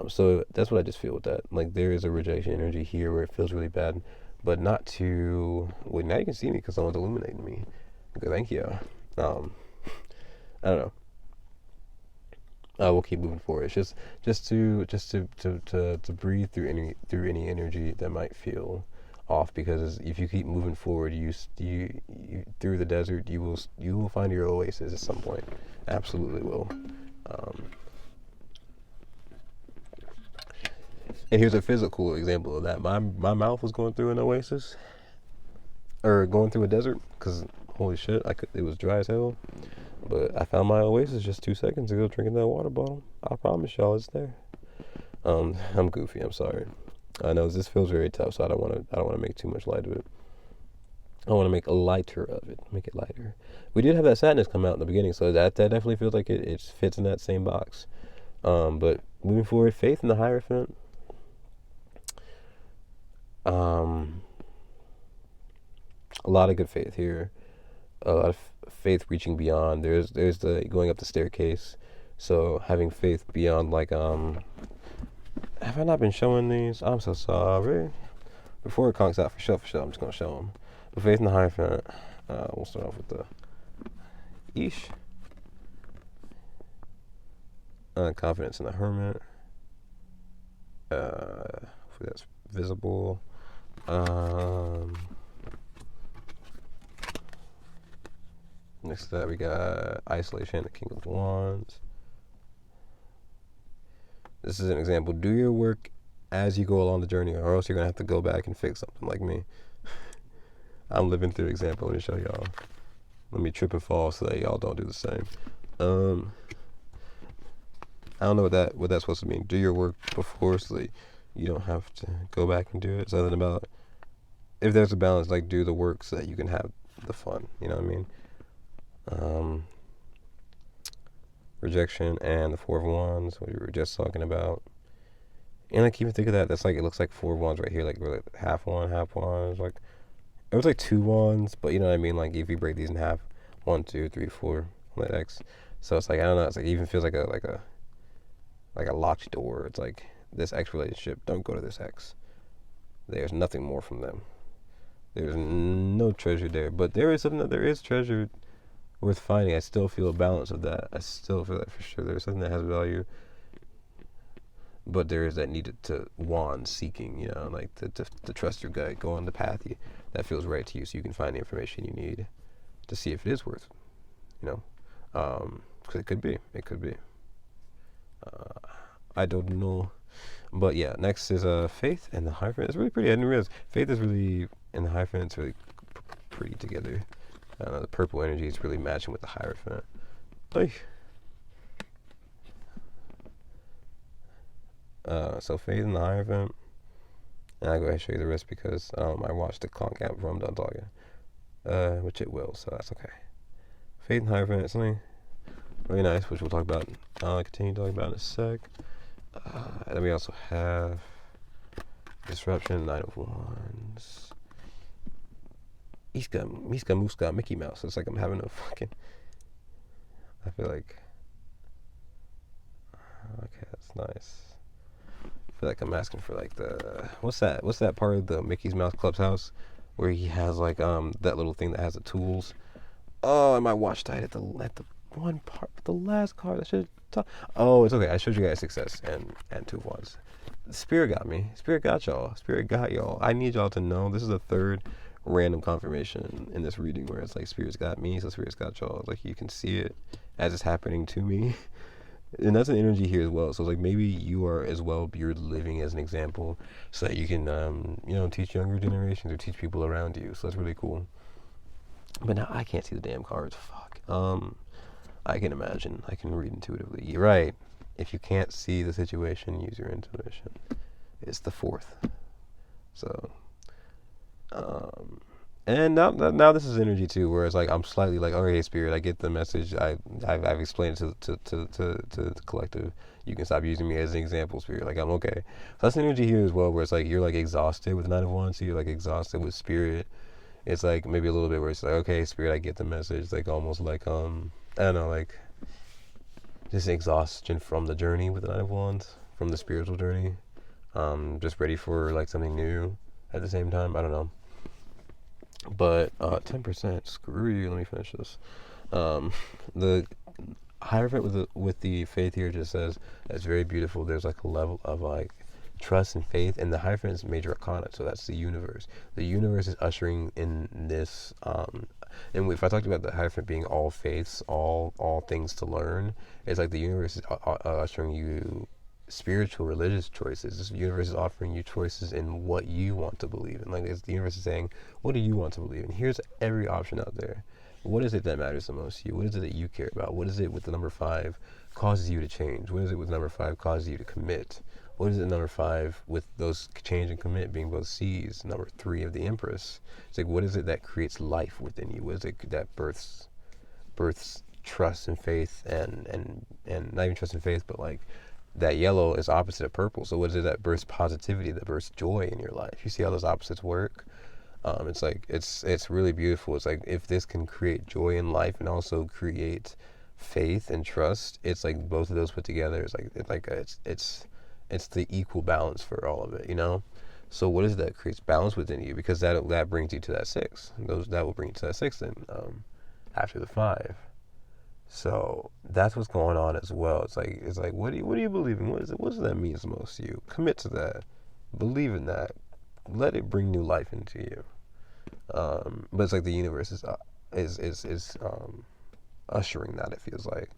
So that's what I just feel with that. Like there is a rejection energy here where it feels really bad, but not too. Well, now you can see me because someone's illuminating me. Good, thank you. I don't know. we'll keep moving forward. It's just to breathe through any energy that might feel off, because if you keep moving forward, you through the desert, you will find your oasis at some point. Absolutely will. And here's a physical example of that. My mouth was going through an oasis, or going through a desert, because holy shit, it was dry as hell. But I found my oasis just 2 seconds ago drinking that water bottle. I promise y'all it's there. I'm goofy. I'm sorry. I know this feels very tough, so I don't want to make too much light of it. I want to make a lighter of it. Make it lighter. We did have that sadness come out in the beginning, so that definitely feels like it fits in that same box. But moving forward, faith in the Hierophant. A lot of good faith here. A lot of faith reaching beyond. There's the going up the staircase. So having faith beyond, like, have I not been showing these? I'm so sorry. Before it conks out for sure, I'm just gonna show them. But faith in the Hierophant. We'll start off with the Ish. Confidence in the Hermit. Hopefully that's visible. Next to that, we got Isolation, the King of Wands. This is an example. Do your work as you go along the journey, or else you're going to have to go back and fix something like me. I'm living through the example. Let me show y'all. Let me trip and fall so that y'all don't do the same. I don't know what that's supposed to mean. Do your work before, so that you don't have to go back and do it. Something about, if there's a balance, like, do the work so that you can have the fun. You know what I mean? Rejection and the Four of Wands, what we were just talking about. And I can even think of that. That's like, it looks like Four of Wands right here, like really half one, half wands. Like, it was like 2 wands, but you know what I mean? Like, if you break these in half, 1, 2, 3, 4 on that X. So it's like, I don't know. It's like, it even feels like a locked door. It's like, this X relationship, don't go to this X. There's nothing more from them. There's no treasure there, but there is something that there is treasure worth finding. I still feel a balance of that. I still feel that for sure. There's something that has value, but there is that need to wand seeking, you know, like to trust your gut, go on the path that feels right to you, so you can find the information you need to see if it is worth, you know, because it could be. I don't know, but yeah. Next is faith and the Hierophant. It's really pretty. I didn't realize faith is really, and the Hierophant, it's really pretty together. The purple energy is really matching with the Hierophant. Like, so faith in the Hierophant, and I'll go ahead and show you the rest because I watched the clock out before I'm done talking, which it will, so that's okay. Faith in the Hierophant is something really nice, which we'll talk about. Continue talking about in a sec. And then we also have Disruption, Nine of Wands. Miska Muska Mickey Mouse. It's like I'm having a fucking, I feel like, okay, that's nice. I feel like I'm asking for like the, what's that part of the Mickey's Mouse Clubhouse where he has like that little thing that has the tools. Oh, and my watch died at the one part, the last card. I should talk. Oh, it's okay. I showed you guys success and 2 of Wands. Spirit got me. Spirit got y'all. Spirit got y'all. I need y'all to know this is the third random confirmation in this reading where it's like Spirit's got me, so Spirit's got y'all. Like, you can see it as it's happening to me. And that's an energy here as well. So like, maybe you are as well, you're living as an example so that you can you know, teach younger generations or teach people around you. So that's really cool. But now I can't see the damn cards. Fuck. I can imagine. I can read intuitively. You're right. If you can't see the situation, use your intuition. It's the 4th. So and now this is energy too, where it's like I'm slightly like, okay, Spirit, I get the message. I've explained it to the collective. You can stop using me as an example, Spirit. Like, I'm okay. So that's energy here as well, where it's like you're like exhausted with 9 of Wands. So you're like exhausted with Spirit. It's like maybe a little bit where it's like, okay, Spirit, I get the message. Like, almost like I don't know, like just exhaustion from the journey with the 9 of Wands, from the spiritual journey. Just ready for like something new at the same time. I don't know. But 10%, screw you. Let me finish this. The Hierophant with the faith here just says that's very beautiful. There's like a level of like trust and faith, and the Hierophant is major arcana, so that's the universe. The universe is ushering in this. And if I talked about the Hierophant being all faiths, all things to learn, it's like the universe is ushering you spiritual, religious choices. This universe is offering you choices in what you want to believe in. Like the universe is saying, what do you want to believe in? Here's every option out there. What is it that matters the most to you? What is it that you care about? What is it with the number 5 causes you to change? What is it with number 5 causes you to commit? What is it number 5 with those change and commit being both C's? Number 3 of the Empress. It's like, what is it that creates life within you? What is it that births trust and faith and not even trust and faith, but like that yellow is opposite of purple. So what is it that births positivity, that births joy in your life? You see how those opposites work? It's like it's really beautiful. It's like if this can create joy in life and also create faith and trust, it's like both of those put together. It's the equal balance for all of it, you know. So what is that creates balance within you? Because that brings you to that 6. That will bring you to that 6 then after the 5. So that's what's going on as well. It's like what do you believe in? What does that mean the most to you? Commit to that. Believe in that. Let it bring new life into you. But it's like the universe is ushering that. It feels like.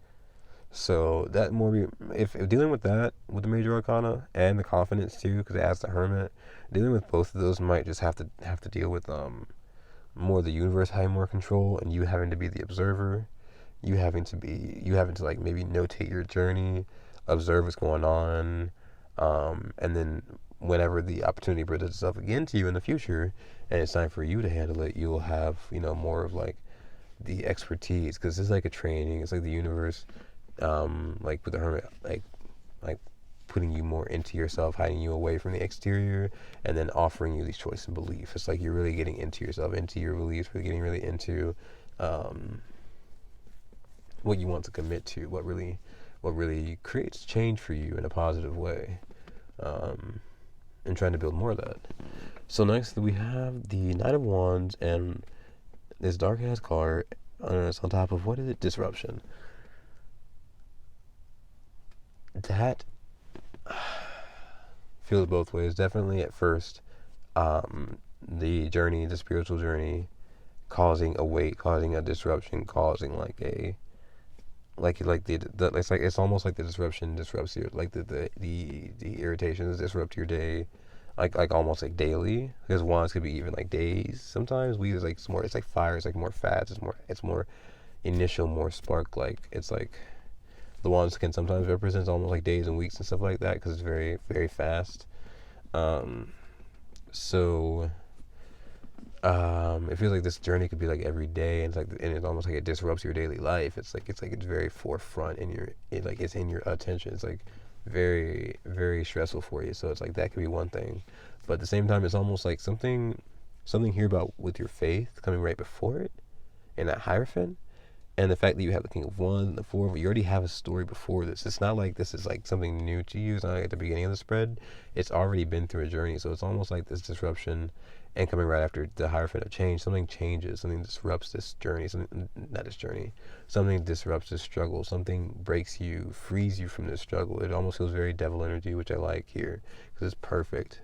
So that more if dealing with that with the major arcana and the confidence too, because it adds the hermit. Dealing with both of those might just have to deal with more the universe having more control and you having to be the observer. You having to like maybe notate your journey, observe what's going on, and then whenever the opportunity presents itself again to you in the future, and it's time for you to handle it, you'll have more of like the expertise because it's like a training. It's like the universe, like with the hermit, like putting you more into yourself, hiding you away from the exterior, and then offering you these choices and beliefs. It's like you're really getting into yourself, into your beliefs, we're getting really into what you want to commit to, what really creates change for you in a positive way, and trying to build more of that. So next we have the Knight of Wands and this dark ass card, it's on top of, what is it? Disruption. That feels both ways. Definitely at first, the journey, the spiritual journey, causing a weight, causing a disruption, causing like a it's almost like the disruption disrupts your the irritations disrupt your day, like almost like daily. Because wands could be even like days. Sometimes we is like more. It's like fire. It's like more fast. It's more initial, more spark. Like it's like the wands can sometimes represent almost like days and weeks and stuff like that because it's very very fast. So it feels like this journey could be like every day, and it's almost like it disrupts your daily life. It's very forefront it's in your attention. It's like very very stressful for you. So it's like that could be one thing, but at the same time, it's almost like something here about with your faith coming right before it, and that Hierophant. And the fact that you have the King of Wands and the Four, you already have a story before this. It's not like this is like something new to you. It's not like at the beginning of the spread. It's already been through a journey. So it's almost like this disruption, and coming right after the Hierophant of change, something changes, something disrupts this journey. Something disrupts this struggle. Something breaks you, frees you from this struggle. It almost feels very devil energy, which I like here because it's perfect.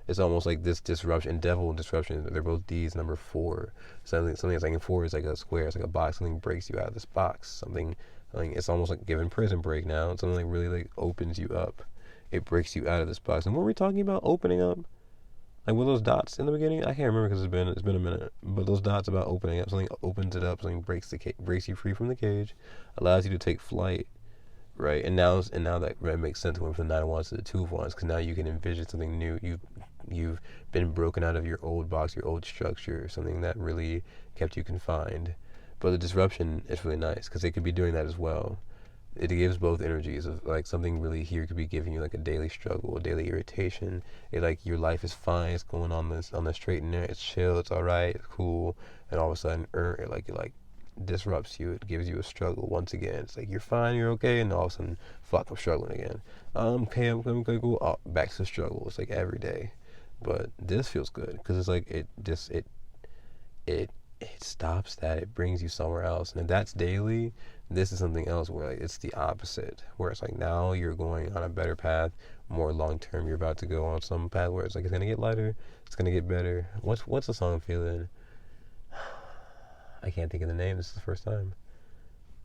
It's almost like this disruption, devil and disruption. They're both D's, number 4. Something that's like in 4 is like a square. It's like a box. Something breaks you out of this box. Something it's almost like giving prison break now. Something like really like opens you up. It breaks you out of this box. And what were we talking about? Opening up? Like with those dots in the beginning? I can't remember because it's been a minute. But those dots about opening up. Something opens it up. Something breaks you free from the cage, allows you to take flight. Right, and now that makes sense. Went from the Nine of Wands to the Two of Wands because now you can envision something new. You've been broken out of your old box, your old structure, something that really kept you confined. But the disruption is really nice because it could be doing that as well. It gives both energies of like something really here could be giving you like a daily struggle, a daily irritation. Like your life is fine, it's going on the straight and narrow, it's chill, it's all right, it's cool, and all of a sudden, it disrupts you. It gives you a struggle once again. It's like you're fine, you're okay, and all of a sudden, fuck, I'm struggling again. Okay, I'm gonna go back to the struggle. It's like every day, but this feels good because it's like it it stops that. It brings you somewhere else. And if that's daily, this is something else where like it's the opposite. Where it's like now you're going on a better path, more long term. You're about to go on some path where it's like it's gonna get lighter, it's gonna get better. What's the song feeling? I can't think of the name. This is the first time.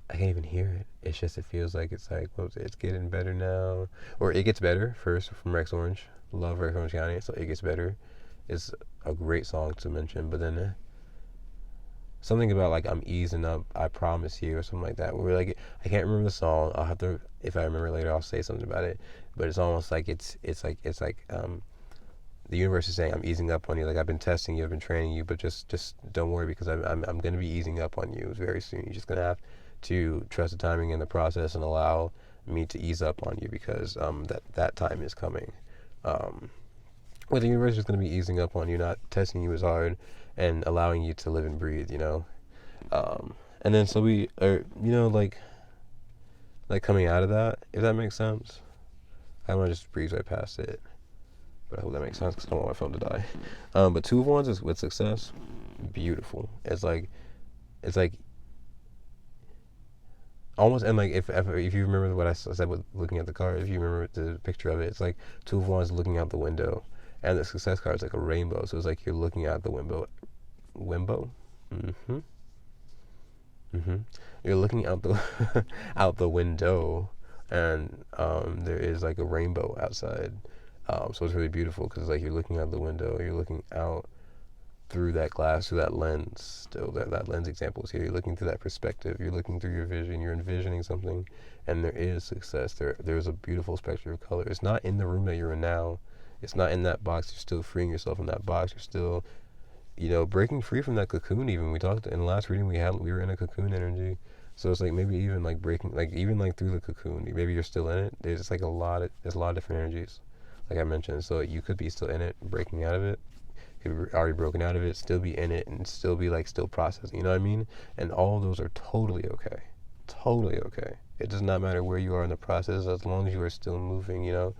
I can't even hear it. It's just it feels like it's like it's getting better now, or it gets better first from Rex Orange. Love Rex Orange County, so it gets better. It's a great song to mention, but then something about like I'm easing up, I promise you, or something like that. Where like I can't remember the song. I'll have to, if I remember later, I'll say something about it. But it's almost like it's like the universe is saying I'm easing up on you. Like I've been testing you, I've been training you, but just don't worry because I'm gonna be easing up on you very soon. You're just gonna have to trust the timing and the process and allow me to ease up on you because that time is coming. Where the universe is going to be easing up on you, not testing you as hard and allowing you to live and breathe, you know. And then so we are, you know, like coming out of that, if that makes sense. I want to just breeze right past it, but I hope that makes sense because I don't want my phone to die. But Two of Wands is with success, beautiful. It's like almost, and like if you remember what I said with looking at the card, if you remember the picture of it, it's like Two of Wands looking out the window, and the success card is like a rainbow. So it's like you're looking out the window. You're looking out the out the window, and there is like a rainbow outside. So it's really beautiful because like you're looking out the window, you're looking out through that glass, through that lens. Still, that lens example is here. You're looking through that perspective. You're looking through your vision. You're envisioning something, and there is success. There's a beautiful spectrum of color. It's not in the room that you're in now. It's not in that box. You're still freeing yourself in that box. You're still, you know, breaking free from that cocoon. Even we talked in the last reading we were in a cocoon energy. So it's like maybe even like breaking, like even like through the cocoon. Maybe you're still in it. There's like there's a lot of different energies, like I mentioned. So you could be still in it, breaking out of it. Could be already broken out of it, still be in it, and still be like still processing. You know what I mean? And all of those are totally okay. Totally okay. It does not matter where you are in the process as long as you are still moving. You know,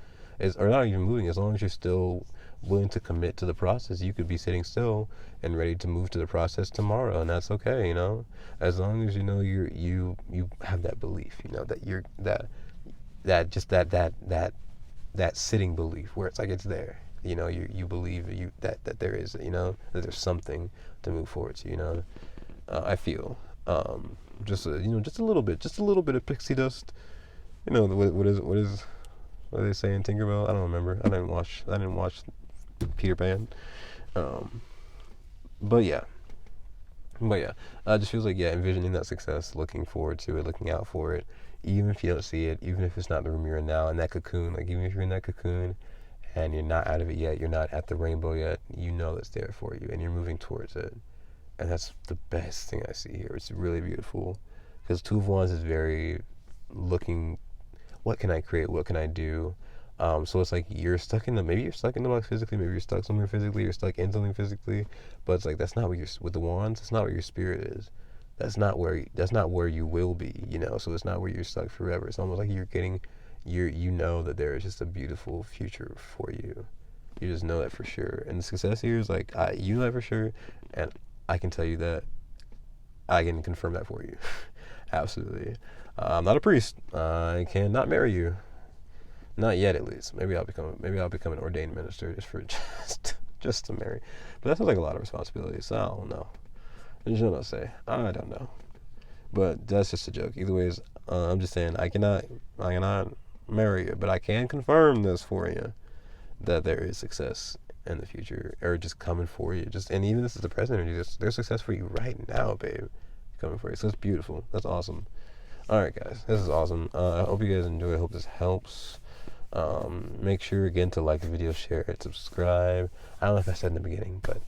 or not even moving. As long as you're still willing to commit to the process, you could be sitting still and ready to move to the process tomorrow, and that's okay. You know, as long as you know you have that belief. You know that you're that sitting belief where it's like it's there. You know, you believe that there is, you know, that there's something to move forward to. You know, I feel just just a little bit of pixie dust. You know, what do they say in Tinkerbell? I don't remember. I didn't watch Peter Pan. But yeah, it just feels like envisioning that success, looking forward to it, looking out for it, even if you don't see it, even if it's not the room you're in now, in that cocoon. Like even if you're in that cocoon and you're not out of it yet, you're not at the rainbow yet, you know it's there for you and you're moving towards it. And that's the best thing I see here. It's really beautiful because Two of Wands is very looking, what can I create, what can I do? So it's like maybe you're stuck in the box physically, maybe you're stuck somewhere physically, you're stuck in something physically, but it's like that's not what with the wands, that's not where your spirit is. That's not where you will be, you know. So it's not where you're stuck forever. It's almost like you know that there is just a beautiful future for you. You just know that for sure. And the success here is like you know that for sure, and I can tell you that I can confirm that for you. Absolutely. I'm not a priest. I cannot marry you. Not yet, at least. Maybe I'll become an ordained minister just to marry. But that sounds like a lot of responsibility. So I don't know. I just don't say. I don't know. But that's just a joke. Either ways, I'm just saying I cannot marry you, but I can confirm this for you that there is success in the future, or just coming for you. And even this is the present energy. There's success for you right now, babe. Coming for you. So it's beautiful. That's awesome. All right, guys. This is awesome. I hope you guys enjoy. I hope this helps. Make sure again to like the video, share it, subscribe. I don't know if I said in the beginning, but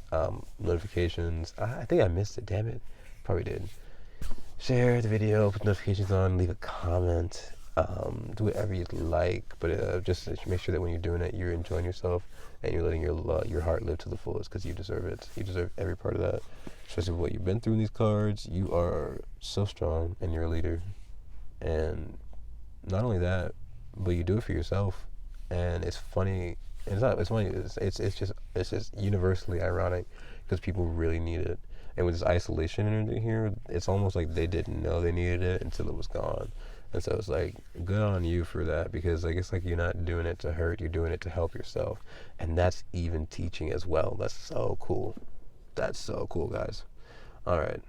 notifications. I think I missed it. Damn it. Probably did. Share the video, put notifications on, leave a comment. Do whatever you'd like, but just make sure that when you're doing it, you're enjoying yourself and you're letting your heart live to the fullest because you deserve it. You deserve every part of that, especially with what you've been through in these cards. You are so strong and you're a leader. And not only that, but you do it for yourself. And it's funny. It's funny. It's just universally ironic because people really need it. And with this isolation energy here, it's almost like they didn't know they needed it until it was gone. And so it's like, good on you for that, because like it's like you're not doing it to hurt, you're doing it to help yourself. And that's even teaching as well. That's so cool. That's so cool, guys. All right.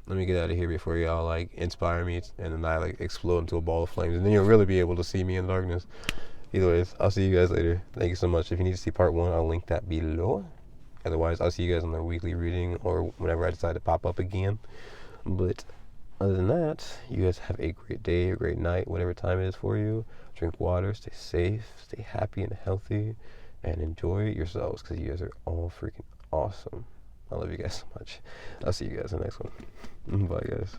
Let me get out of here before y'all like inspire me and then I like explode into a ball of flames, and then you'll really be able to see me in darkness. Either ways, I'll see you guys later. Thank you so much. If you need to see part 1, I'll link that below. Otherwise, I'll see you guys on the weekly reading or whenever I decide to pop up again. But other than that, you guys have a great day, a great night, whatever time it is for you. Drink water, stay safe, stay happy and healthy, and enjoy yourselves, because you guys are all freaking awesome. I love you guys so much. I'll see you guys in the next one. Bye, guys.